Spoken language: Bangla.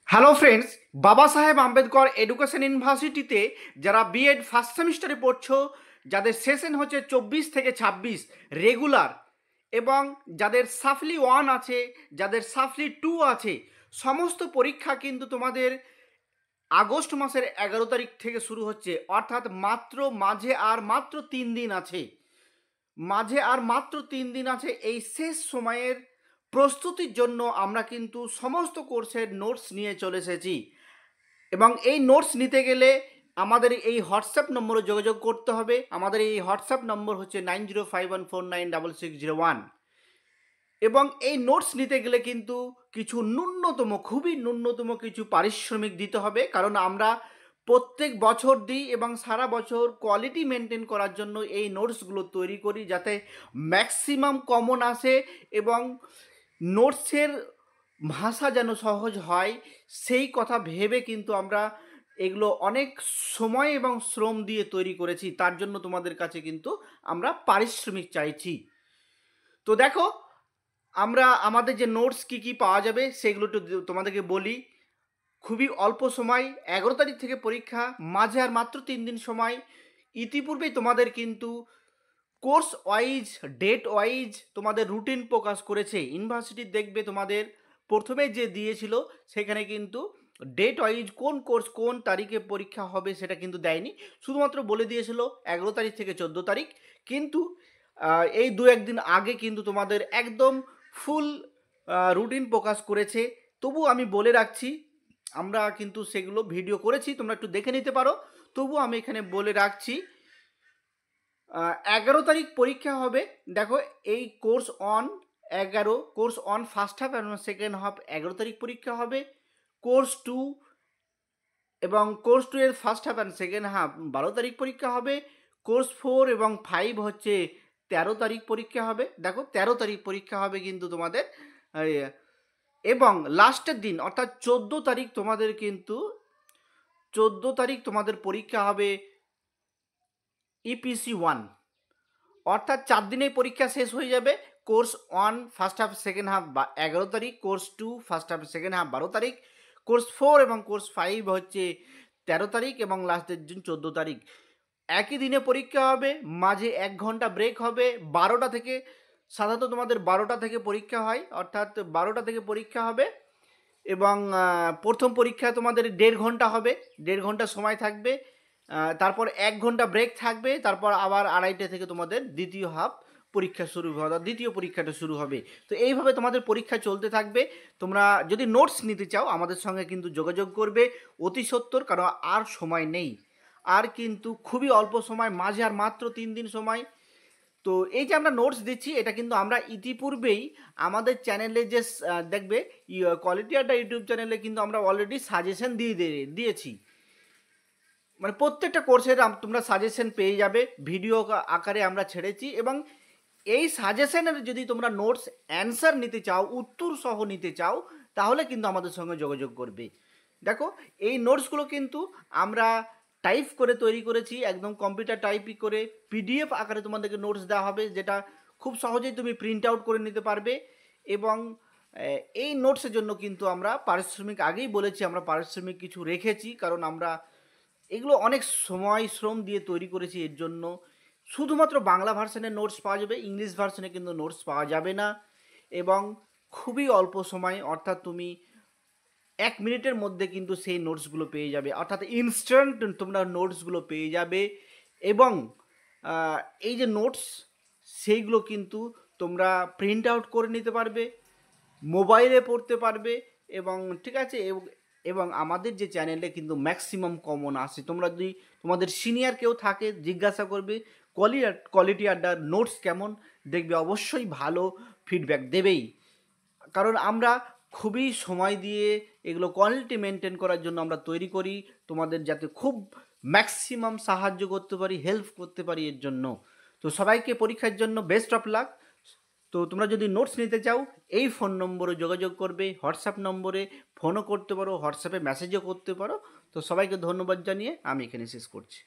হ্যালো ফ্রেন্ডস, বাবা সাহেব আম্বেদকর এডুকেশন ইউনিভার্সিটিতে যারা বিএড ফার্স্ট সেমিস্টারে পড়ছো, যাদের সেশন হচ্ছে 24 থেকে 26 রেগুলার, এবং যাদের সাফলি 1 আছে, যাদের সাফলি 2 আছে, সমস্ত পরীক্ষা কিন্তু তোমাদের আগস্ট মাসের 11 তারিখ থেকে শুরু হচ্ছে। অর্থাৎ মাঝে আর মাত্র 3 দিন আছে। এই শেষ সময়ের প্রস্তুতির জন্য আমরা কিন্তু সমস্ত কোর্সের নোটস নিয়ে চলে এসেছি, এবং এই নোটস নিতে গেলে আমাদের এই হোয়াটসঅ্যাপ নম্বরে যোগাযোগ করতে হবে। আমাদের এই হোয়াটসঅ্যাপ নম্বর হচ্ছে 9051496601, এবং এই নোটস নিতে গেলে কিন্তু কিছু খুবই ন্যূনতম কিছু পারিশ্রমিক দিতে হবে, কারণ আমরা প্রত্যেক বছর দিই এবং সারা বছর কোয়ালিটি মেনটেন করার জন্য এই নোটসগুলো তৈরি করি, যাতে ম্যাক্সিমাম কমন আসে এবং নোটসের ভাষা যেন সহজ হয়, সেই কথা ভেবে কিন্তু আমরা এগুলো অনেক সময় এবং শ্রম দিয়ে তৈরি করেছি। তার জন্য তোমাদের কাছে কিন্তু আমরা পারিশ্রমিক চাইছি। তো দেখো, আমাদের যে নোটস কি পাওয়া যাবে সেগুলো একটু তোমাদেরকে বলি। খুবই অল্প সময়, 11 তারিখ থেকে পরীক্ষা, মাঝে আর মাত্র 3 দিন সময়। ইতিপূর্বেই তোমাদের কিন্তু কোর্স ওয়াইজ, ডেট ওয়াইজ তোমাদের রুটিন প্রকাশ করেছে ইউনিভার্সিটি। দেখবে তোমাদের প্রথমে যে দিয়েছিল সেখানে কিন্তু ডেট ওয়াইজ কোন কোর্স কোন তারিখে পরীক্ষা হবে সেটা কিন্তু দেয়নি, শুধুমাত্র বলে দিয়েছিল 11 তারিখ থেকে 14 তারিখ। কিন্তু এই 2-1 দিন আগে কিন্তু তোমাদের একদম ফুল রুটিন প্রকাশ করেছে। তবু আমি বলে রাখছি, আমরা কিন্তু সেগুলো ভিডিও করেছি, তোমরা একটু দেখে নিতে পারো। তবু আমি এখানে বলে রাখছি, 11 তারিখ পরীক্ষা হবে। দেখো, এই কোর্স অন ফার্স্ট হাফ এবং সেকেন্ড হাফ 11 তারিখ পরীক্ষা হবে। কোর্স 2 এর first half and second half 12 তারিখ পরীক্ষা হবে। কোর্স 4 এবং 5 হচ্ছে 13 তারিখ পরীক্ষা হবে। দেখো, 13 তারিখ পরীক্ষা হবে কিন্তু তোমাদের, এবং লাস্টের দিন অর্থাৎ 14 তারিখ তোমাদের পরীক্ষা হবে ইপিসি 1। অর্থাৎ 4 দিনেই পরীক্ষা শেষ হয়ে যাবে। Course 1 first half second half 11 তারিখ, course 2 first half second half 12 তারিখ, কোর্স 4 এবং কোর্স 5 হচ্ছে 13 তারিখ, এবং লাস্টের দিন 14 তারিখ। একই দিনে পরীক্ষা হবে, মাঝে 1 ঘন্টা ব্রেক হবে। 12টা থেকে, সাধারণত তোমাদের 12টা থেকে পরীক্ষা হয়, অর্থাৎ 12টা থেকে পরীক্ষা হবে, এবং প্রথম পরীক্ষা তোমাদের 1.5 ঘন্টা হবে, 1.5 ঘন্টা সময় থাকবে। তারপর 1 ঘন্টা ব্রেক থাকবে, তারপর আবার 2:30 থেকে তোমাদের দ্বিতীয় পরীক্ষাটা শুরু হবে। তো এইভাবে তোমাদের পরীক্ষা চলতে থাকবে। তোমরা যদি নোটস নিতে চাও আমাদের সঙ্গে কিন্তু যোগাযোগ করবে অতি সত্বর, কারণ আর সময় নেই, আর কিন্তু খুবই অল্প সময়, মাঝে আর মাত্র 3 দিন সময়। তো এই যে আমরা নোটস দিচ্ছি, এটা কিন্তু আমরা ইতিপূর্বেই আমাদের চ্যানেলে যে দেখবে কোয়ালিটি আড্ডা ইউটিউব চ্যানেলে কিন্তু আমরা অলরেডি সাজেশন দিয়েছি। মানে প্রত্যেকটা কোর্সের তোমরা সাজেশন পেয়ে যাবে, ভিডিও আকারে আমরা ছেড়েছি। এবং এই সাজেশনের যদি তোমরা নোটস অ্যান্সার নিতে চাও, উত্তর সহ নিতে চাও, তাহলে কিন্তু আমাদের সঙ্গে যোগাযোগ করবে। দেখো, এই নোটসগুলো কিন্তু আমরা টাইপ করে তৈরি করেছি, একদম কম্পিউটার টাইপই করে পিডিএফ আকারে তোমাদেরকে নোটস দেওয়া হবে, যেটা খুব সহজেই তুমি প্রিন্ট আউট করে নিতে পারবে। এবং এই নোটসের জন্য কিন্তু আমরা পারিশ্রমিক, আগেই বলেছি আমরা পারিশ্রমিক কিছু রেখেছি, কারণ আমরা এগুলো অনেক সময় শ্রম দিয়ে তৈরি করেছি। এর জন্য শুধুমাত্র বাংলা ভার্সনের নোটস পাওয়া যাবে, ইংলিশ ভার্সনে কিন্তু নোটস পাওয়া যাবে না। এবং খুবই অল্প সময়, অর্থাৎ তুমি 1 মিনিটের মধ্যে কিন্তু সেই নোটসগুলো পেয়ে যাবে, অর্থাৎ ইনস্ট্যান্ট তোমরা নোটসগুলো পেয়ে যাবে। এবং এই যে নোটস, সেইগুলো কিন্তু তোমরা প্রিন্ট আউট করে নিতে পারবে, মোবাইলে পড়তে পারবে। এবং ঠিক আছে, এবং আমাদের যে চ্যানেলে কিন্তু ম্যাক্সিমাম কমন আসে। তোমরা যদি তোমাদের সিনিয়র কেউ থাকে, জিজ্ঞাসা করবে কোয়ালিটি আড্ডার নোটস কেমন, দেখবে অবশ্যই ভালো ফিডব্যাক দেবেই। কারণ আমরা খুবই সময় দিয়ে এগুলো কোয়ালিটি মেনটেন করার জন্য আমরা তৈরি করি, তোমাদের যাতে খুব ম্যাক্সিমাম সাহায্য করতে পারি, হেল্প করতে পারি এর জন্য। তো সবাইকে পরীক্ষার জন্য বেস্ট অফ লাক। তো তোমরা যদি নোটস নিতে চাও, এই ফোন নম্বরে যোগাযোগ করবে, হোয়াটসঅ্যাপ নম্বরে ফোনও করতে পারো, হোয়াটসঅ্যাপে মেসেজও করতে পারো। তো সবাইকে ধন্যবাদ জানিয়ে আমি এখানে শেষ করছি।